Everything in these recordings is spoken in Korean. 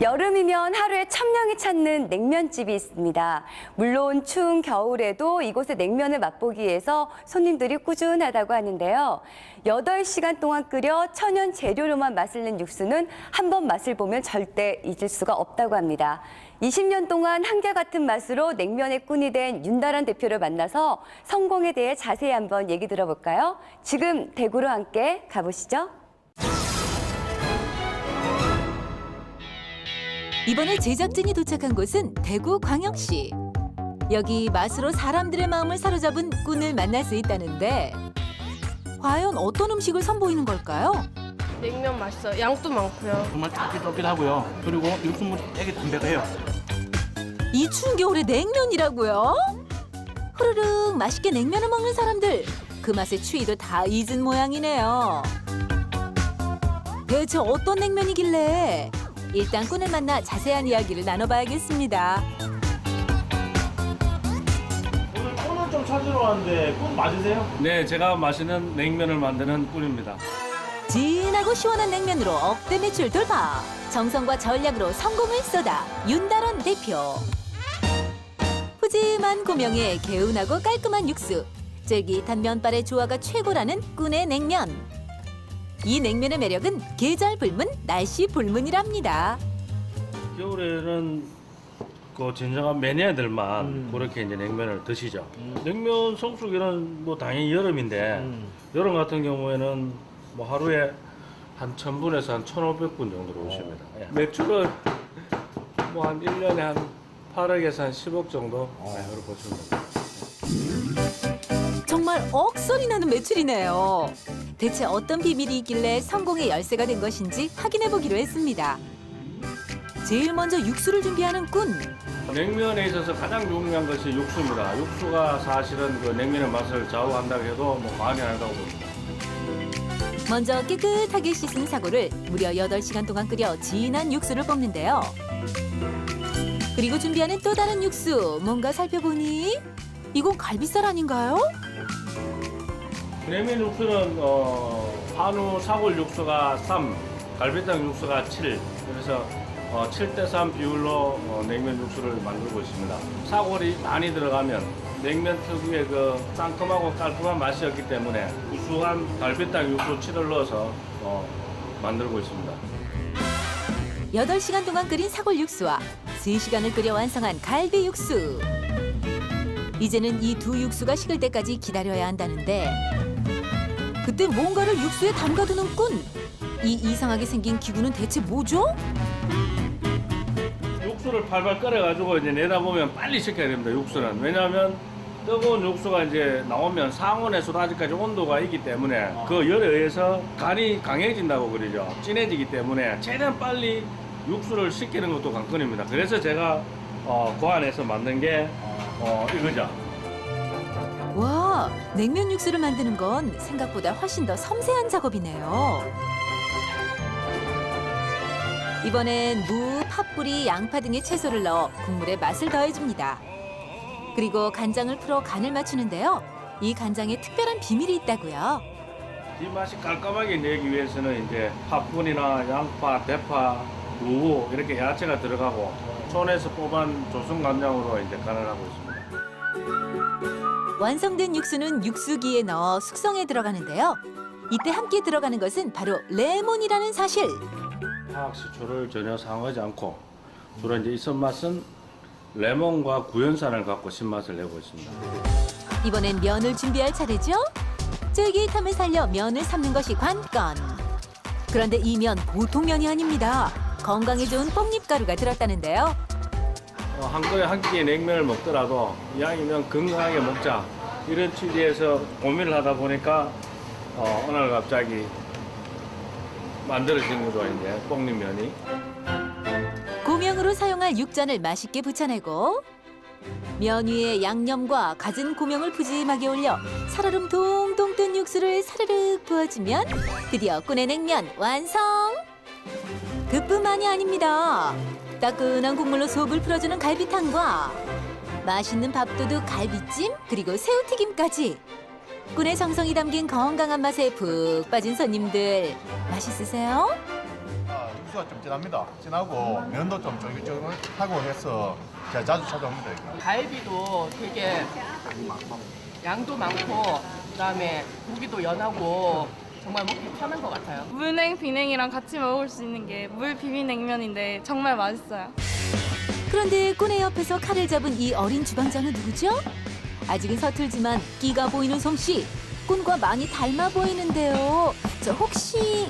여름이면 하루에 1,000명이 찾는 냉면집이 있습니다. 물론 추운 겨울에도 이곳의 냉면을 맛보기 위해서 손님들이 꾸준하다고 하는데요. 8시간 동안 끓여 천연 재료로만 맛을 낸 육수는 한 번 맛을 보면 절대 잊을 수가 없다고 합니다. 20년 동안 한결같은 맛으로 냉면의 꾼이 된 윤다란 대표를 만나서 성공에 대해 자세히 한번 얘기 들어볼까요? 지금 대구로 함께 가보시죠. 이번에 제작진이 도착한 곳은 대구 광역시. 여기 맛으로 사람들의 마음을 사로잡은 꾼을 만날 수 있다는데 과연 어떤 음식을 선보이는 걸까요? 냉면 맛있어요. 양도 많고요. 정말 쫄깃쫄깃하고요. 그리고 육수물이 되게 담백해요. 이 추운 겨울에 냉면이라고요? 후루룩 맛있게 냉면을 먹는 사람들, 그 맛의 추위도 다 잊은 모양이네요. 대체 어떤 냉면이길래? 일단 꾼을 만나 자세한 이야기를 나눠봐야겠습니다. 오늘 꾼을 좀 찾으러 왔는데 꾼 맞으세요? 네, 제가 마시는 냉면을 만드는 꾼입니다. 진하고 시원한 냉면으로 억대 매출 돌파. 정성과 전략으로 성공을 쏟아 윤다란 대표. 푸짐한 고명에 개운하고 깔끔한 육수, 쫄깃한 면발의 조화가 최고라는 꾼의 냉면. 이 냉면의 매력은 계절 불문, 날씨 불문이랍니다. 겨울에는 그 진정한 매니아들만 그렇게 이제 냉면을 드시죠. 냉면 성수기는 뭐 당연히 여름인데 여름 같은 경우에는 뭐 하루에 한 1,000분에서 한 1,500분 정도로 오십니다. 예. 매출은 뭐 한 1년에 한 8억에서 한 10억 정도 그렇게 보시면 됩니다. 정말 억소리 나는 매출이네요. 대체 어떤 비밀이 있길래 성공의 열쇠가 된 것인지 확인해 보기로 했습니다. 제일 먼저 육수를 준비하는 꾼. 냉면에 있어서 가장 중요한 것이 육수입니다. 육수가 사실은 그 냉면의 맛을 좌우한다고 해도 뭐 과언이 아니다고 봅니다. 먼저 깨끗하게 씻은 사고를 무려 8시간 동안 끓여 진한 육수를 뽑는데요. 그리고 준비하는 또 다른 육수, 뭔가 살펴보니 이건 갈비살 아닌가요? 냉면 육수는 한우 사골 육수가 3, 갈비탕 육수가 7, 그래서 7대3 비율로 냉면 육수를 만들고 있습니다. 사골이 많이 들어가면 냉면 특유의 그 상큼하고 깔끔한 맛이 없기 때문에 구수한 갈비탕 육수 7을 넣어서 만들고 있습니다. 8시간 동안 끓인 사골 육수와 3시간을 끓여 완성한 갈비 육수. 이제는 이 두 육수가 식을 때까지 기다려야 한다는데 그때 뭔가를 육수에 담가두는 꾼. 이 이상하게 생긴 기구는 대체 뭐죠? 육수를 팔팔 끓여가지고 이제 내다보면 빨리 식혀야 됩니다. 육수는. 왜냐하면 뜨거운 육수가 이제 나오면 상온에서도 아직까지 온도가 있기 때문에 그 열에 의해서 간이 강해진다고 그러죠. 진해지기 때문에 최대한 빨리 육수를 식히는 것도 관건입니다. 그래서 제가 고안해서 만든 게 이거죠. 와, 냉면 육수를 만드는 건 생각보다 훨씬 더 섬세한 작업이네요. 이번엔 무, 팥뿌리, 양파 등의 채소를 넣어 국물에 맛을 더해줍니다. 그리고 간장을 풀어 간을 맞추는데요. 이 간장에 특별한 비밀이 있다고요. 이 맛이 깔끔하게 내기 위해서는 이제 팥분이나 양파, 대파, 무 이렇게 야채가 들어가고 손에서 뽑은 조선 간장으로 이제 간을 하고 있습니다. 완성된 육수는 육수기에 넣어 숙성에 들어가는데요. 이때 함께 들어가는 것은 바로 레몬이라는 사실. 화학 식초를 전혀 사용하지 않고 주로 이제 이 손맛은 레몬과 구연산을 갖고 신맛을 내고 있습니다. 이번엔 면을 준비할 차례죠. 쫄깃함을 살려 면을 삶는 것이 관건. 그런데 이 면 보통 면이 아닙니다. 건강에 좋은 뽕잎가루가 들었다는데요. 한 그릇 한 끼 냉면을 먹더라도 이왕이면 건강하게 먹자 이런 취지에서 고민을 하다 보니까 어느 날 갑자기 만들어진 거죠, 이제 뽕잎면이. 고명으로 사용할 육전을 맛있게 부쳐내고 면 위에 양념과 갖은 고명을 푸짐하게 올려 살얼음 동동 뜬 육수를 사르륵 부어주면 드디어 꾼의 냉면 완성! 그뿐만이 아닙니다. 따끈한 국물로 속을 풀어주는 갈비탕과 맛있는 밥도둑 갈비찜 그리고 새우튀김까지 꾼의 정성이 담긴 건강한 맛에 푹 빠진 손님들 맛있으세요? 육수가 좀 진합니다. 진하고 면도 좀 쫄깃쫄깃하고 해서 제가 자주 찾아옵니다. 여기. 갈비도 되게 양도 많고 그다음에 고기도 연하고 정말 먹기 편한 것 같아요. 물냉, 비냉이랑 같이 먹을 수 있는 게 물 비빔냉면인데 정말 맛있어요. 그런데 꾼의 옆에서 칼을 잡은 이 어린 주방장은 누구죠? 아직은 서툴지만 끼가 보이는 솜씨. 꾼과 많이 닮아 보이는데요. 저 혹시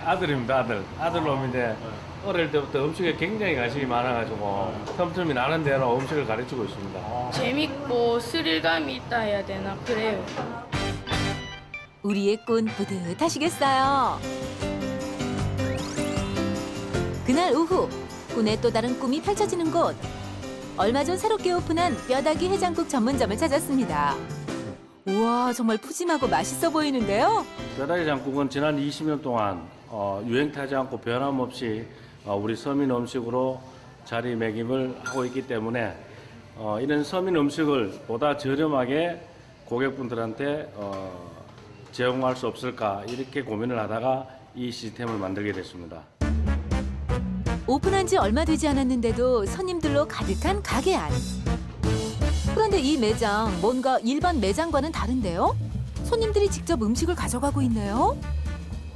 아들입니다, 아들. 아들 놈인데 어릴 때부터 음식에 굉장히 관심이 많아가지고 틈틈이 나는 대로 음식을 가르치고 있습니다. 재밌고 스릴감이 있다 해야 되나 그래요. 우리의 꾼 뿌듯하시겠어요. 그날 오후 꾼의 또 다른 꿈이 펼쳐지는 곳. 얼마 전 새롭게 오픈한 뼈다귀 해장국 전문점을 찾았습니다. 우와, 정말 푸짐하고 맛있어 보이는데요. 뼈다귀 장국은 지난 20년 동안 유행 타지 않고 변함없이 우리 서민 음식으로 자리매김을 하고 있기 때문에 이런 서민 음식을 보다 저렴하게 고객분들한테 제공할 수 없을까 이렇게 고민을 하다가 이 시스템을 만들게 됐습니다. 오픈한 지 얼마 되지 않았는데도 손님들로 가득한 가게 안. 그런데 이 매장 뭔가 일반 매장과는 다른데요? 손님들이 직접 음식을 가져가고 있네요.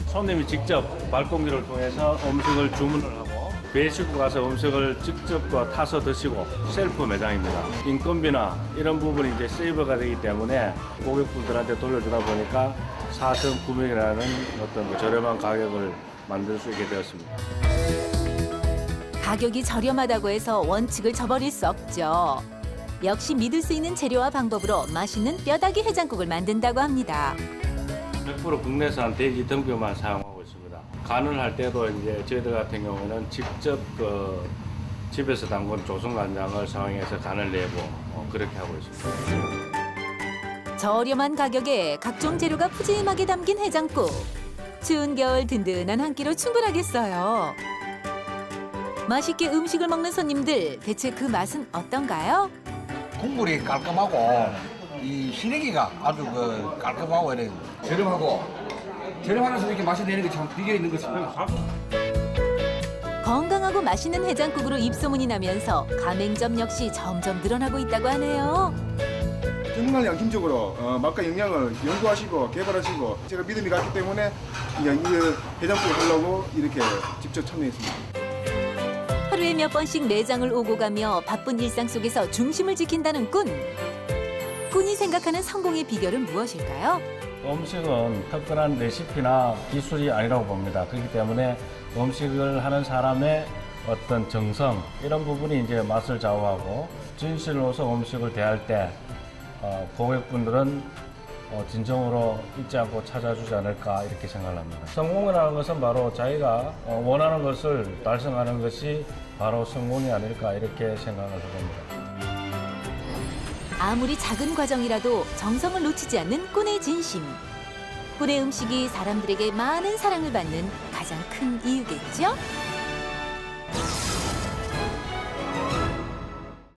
손님이 직접 발공기를 통해서 음식을 주문을 하고 배 싣고 가서 음식을 직접 타서 드시고 셀프 매장입니다. 인건비나 이런 부분이 이제 세이버가 되기 때문에 고객분들한테 돌려주다 보니까 사전 구매라는 어떤 저렴한 가격을 만들 수 있게 되었습니다. 가격이 저렴하다고 해서 원칙을 저버릴 수 없죠. 역시 믿을 수 있는 재료와 방법으로 맛있는 뼈다귀 해장국을 만든다고 합니다. 100% 국내산 돼지 등뼈만 사용하고 있습니다. 간을 할 때도 이제 저희들 같은 경우에는 직접 집에서 담근 조선간장을 사용해서 간을 내고 그렇게 하고 있습니다. 저렴한 가격에 각종 재료가 푸짐하게 담긴 해장국. 추운 겨울 든든한 한 끼로 충분하겠어요. 맛있게 음식을 먹는 손님들, 대체 그 맛은 어떤가요? 국물이 깔끔하고 이 시래기가 아주 깔끔하고 이래 저렴하면서 이렇게 맛이 내는 게 참 비결이 있는 것입니다. 건강하고 맛있는 해장국으로 입소문이 나면서 가맹점 역시 점점 늘어나고 있다고 하네요. 정말 양심적으로 맛과 영양을 연구하시고 개발하시고 제가 믿음이 갔기 때문에 이 해장국을 하려고 이렇게 직접 참여했습니다. 하루에 몇 번씩 매장을 오고 가며 바쁜 일상 속에서 중심을 지킨다는 꾼. 꾼이 생각하는 성공의 비결은 무엇일까요? 음식은 특별한 레시피나 기술이 아니라고 봅니다. 그렇기 때문에 음식을 하는 사람의 어떤 정성 이런 부분이 이제 맛을 좌우하고 진실로서 음식을 대할 때 고객분들은 진정으로 잊지 않고 찾아주지 않을까 이렇게 생각을 합니다. 성공이라는 것은 바로 자기가 원하는 것을 달성하는 것이 바로 성공이 아닐까 이렇게 생각을 해봅니다. 아무리 작은 과정이라도 정성을 놓치지 않는 꾼의 진심. 꾼의 음식이 사람들에게 많은 사랑을 받는 가장 큰 이유겠죠?